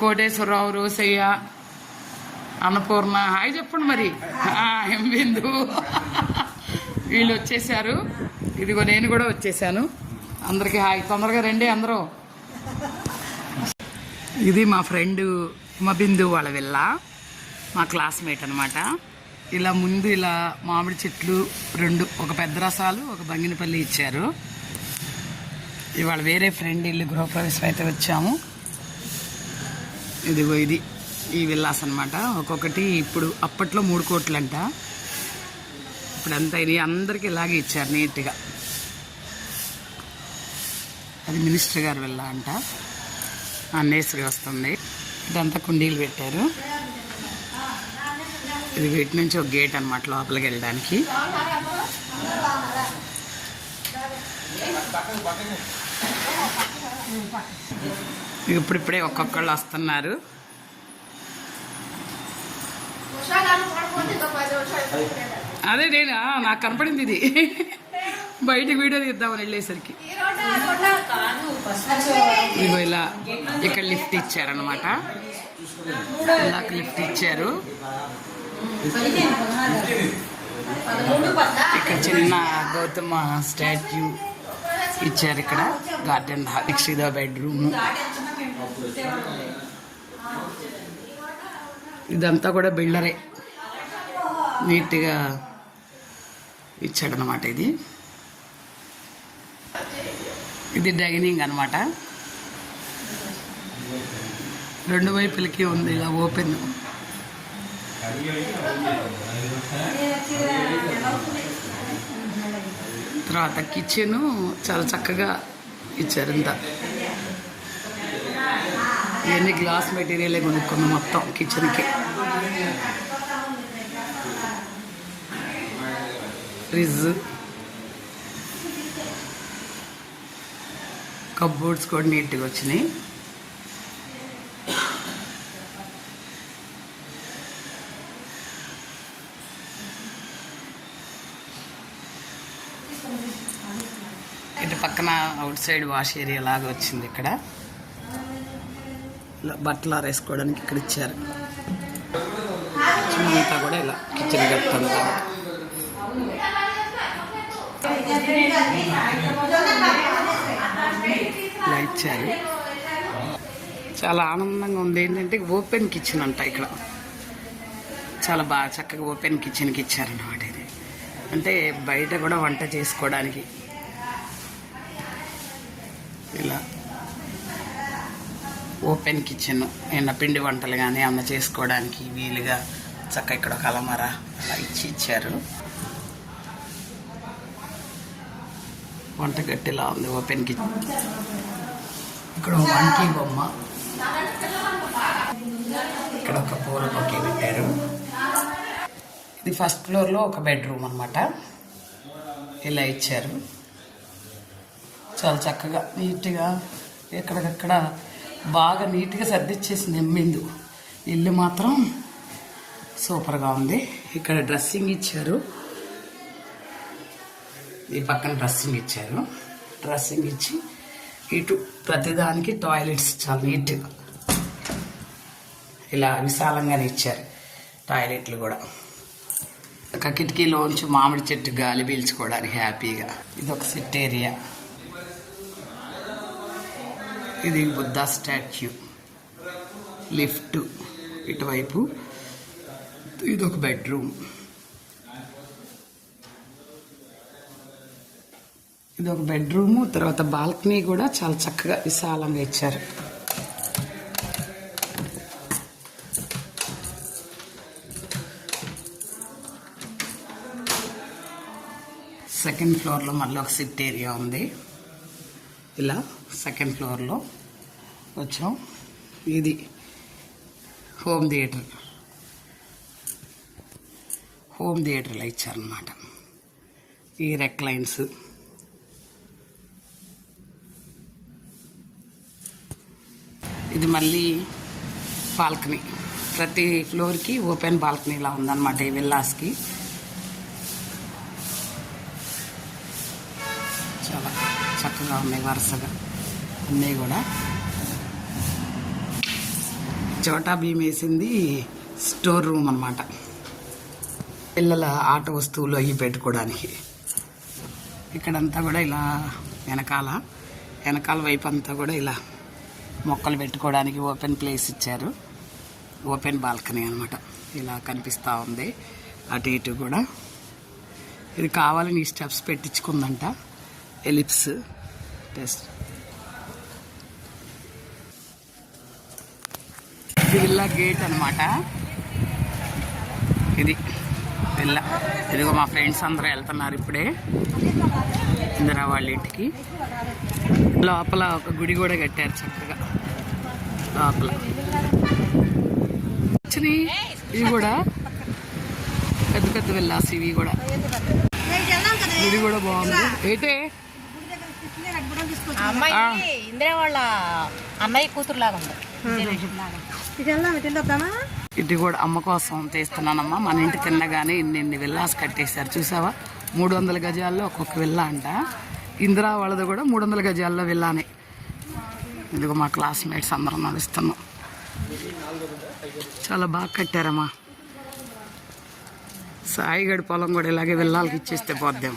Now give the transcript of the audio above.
Koteswararao, Rosaiah, Annapurna. Hi చెప్పండి మరి. బిందు వీళ్ళు వచ్చేసారు. ఇదిగో నేను కూడా వచ్చేసాను. అందరికీ హాయ్. తొందరగా రండి అందరూ. ఇది మా ఫ్రెండ్ మా బిందు వాళ్ళ విల్ల, మా క్లాస్మేట్ అనమాట. ఇలా ముందు ఇలా మామిడి చెట్లు రెండు, ఒక పెద్ద రసాలు, ఒక బంగినపల్లి ఇచ్చారు. ఇవాళ వేరే ఫ్రెండ్ ఇల్లు గృహప్రవేశం అయితే వచ్చాము. ఇదిగో ఇది ఈ విల్లాస్ అనమాట. ఒక్కొక్కటి ఇప్పుడు అప్పట్లో 3 కోట్లంట. ఇప్పుడంతా ఇది అందరికీ ఇలాగే ఇచ్చారు నీట్గా. అది మినిస్టర్ గారి విల్లా అంట. అన్నేసరి వస్తుంది. ఇదంతా కుండీలు పెట్టారు. ఇది వీటి నుంచి ఒక గేట్ అనమాట లోపలికి వెళ్ళడానికి. ఇప్పుడిప్పుడే ఒక్కొక్కళ్ళు వస్తున్నారు. అదే నేను నాకు కనపడింది ఇది. బయటకు వీడియో తీద్దామని వెళ్ళేసరికి ఇదిగో ఇలా ఇక్కడ లిఫ్ట్ ఇచ్చారనమాట. ఇలా లిఫ్ట్ ఇచ్చారు. ఇక్కడ చిన్న గౌతమ స్టాచ్యూ ఇచ్చారు. ఇక్కడ గార్డెన్ నెక్స్ట్ ఇదో బెడ్రూమ్. ఇదంతా కూడా బిల్డరే నీట్గా ఇచ్చాడనమాట. ఇది డైనింగ్ అనమాట. 2 వైపులకి ఉంది ఇలా ఓపెన్. తర్వాత కిచెన్ చాలా చక్కగా ఇచ్చారు. ఇంత ఇవన్నీ గ్లాస్ మెటీరియలే కొనుక్కున్నాం మొత్తం కిచెన్కి. ఫ్రిడ్జ్, కప్బోర్డ్స్ కూడా నీట్గా వచ్చినాయి. ఇటు పక్కన అవుట్ సైడ్ వాష్ ఏరియా లాగా వచ్చింది. ఇక్కడ ఇలా బట్టలు ఆరేసుకోవడానికి ఇక్కడ ఇచ్చారు. అంతా కూడా ఇలా కిచెన్ కట్టాను ఇలా ఇచ్చారు. చాలా ఆనందంగా ఉంది. ఏంటంటే ఓపెన్ కిచెన్ అంట. ఇక్కడ చాలా బాగా చక్కగా ఓపెన్ కిచెన్కి ఇచ్చారన్నమాట. ఇది అంటే బయట కూడా వంట చేసుకోవడానికి ఇలా ఓపెన్ కిచెన్. ఏమన్నా పిండి వంటలు కానీ ఏమన్నా చేసుకోవడానికి వీలుగా చక్కగా ఇక్కడ ఒక అలమర అలా ఇచ్చారు. వంట గట్టిలా ఉంది ఓపెన్ కిచెన్. ఇక్కడ ఒక వంటి బొమ్మ, ఇక్కడ ఒక పూల బొకే పెట్టారు. ఇది ఫస్ట్ ఫ్లోర్లో ఒక బెడ్రూమ్ అనమాట. ఇలా ఇచ్చారు. చాలా చక్కగా నీట్గా ఎక్కడికక్కడ బాగా నీట్గా సర్దిచ్చేసింది ఎమ్మిందు. ఇల్లు మాత్రం సూపర్గా ఉంది. ఇక్కడ డ్రెస్సింగ్ ఇచ్చారు. ఈ పక్కన డ్రెస్సింగ్ ఇచ్చారు. డ్రెస్సింగ్ ఇచ్చి ఇటు ప్రతిదానికి టాయిలెట్స్ చాలా నీట్గా ఇలా విశాలంగానే ఇచ్చారు. టాయిలెట్లు కూడా ఒక కిటికీలోంచి మామిడి చెట్టు గాలి పీల్చుకోవడానికి హ్యాపీగా. ఇది ఒక సిట్ ఏరియా. ఇది బుద్ధ స్టాచ్యూ. లిఫ్ట్ ఇటువైపు. ఇది ఒక బెడ్రూమ్. ఇది ఒక బెడ్రూము. తర్వాత బాల్కనీ కూడా చాలా చక్కగా విశాలంగా ఇచ్చారు. సెకండ్ ఫ్లోర్లో మళ్ళీ ఒక సిట్ ఏరియా ఉంది. ఇలా సెకండ్ ఫ్లోర్లో వచ్చాం. ఇది హోమ్ థియేటర్. హోమ్ థియేటర్లో ఇచ్చారనమాట. ఈ రెక్లైన్స్. ఇది మళ్ళీ బాల్కనీ. ప్రతి ఫ్లోర్కి ఓపెన్ బాల్కనీలా ఉందన్నమాట ఈ విల్లాస్కి. చాలా చక్కగా ఉన్నాయి వరుసగా అన్నీ కూడా. చోటా భీమ్ వేసింది స్టోర్ రూమ్ అన్నమాట. పిల్లల ఆట వస్తువులు అవి పెట్టుకోవడానికి. ఇక్కడంతా కూడా ఇలా వెనకాల వైపు అంతా కూడా ఇలా మొక్కలు పెట్టుకోవడానికి ఓపెన్ ప్లేస్ ఇచ్చారు. ఓపెన్ బాల్కనీ అనమాట. ఇలా కనిపిస్తూ ఉంది. అటు ఇటు కూడా ఇది కావాలని ఈ స్టెప్స్ పెట్టించుకుందంట. Ellipse test. ఇది విల్లా గేట్ అనమాట. ఇది విల్లా. ఇదిగో మా ఫ్రెండ్స్ అందరూ వెళ్తున్నారు ఇప్పుడే ఇందిరా వాళ్ళ ఇంటికి. లోపల ఒక గుడి కూడా కట్టారు చక్కగా. లోపల ఇవి కూడా పెద్ద పెద్ద విల్లాస్. ఇవి కూడా గుడి కూడా బాగుంది. అయితే ఇందిరా వాళ్ళ అన్నయ్య కూతురు లాగా ఉంది. ఇది కూడా అమ్మ కోసం తీస్తున్నానమ్మా. మన ఇంటి తిన్నగానే ఇన్ని విల్లాస్ కట్టేశారు చూసావా. 300 గజాల్లో ఒక్కొక్క విల్లా అంట. ఇందిరా వాళ్ళది కూడా 300 గజాల్లో విల్లానే. ఇదిగో మా క్లాస్మేట్స్ అందరం నడుస్తున్నాం. చాలా బాగా కట్టారమ్మా. సాయిగడి పొలం కూడా ఇలాగే విల్లాలకి ఇచ్చేస్తే పోద్దాం.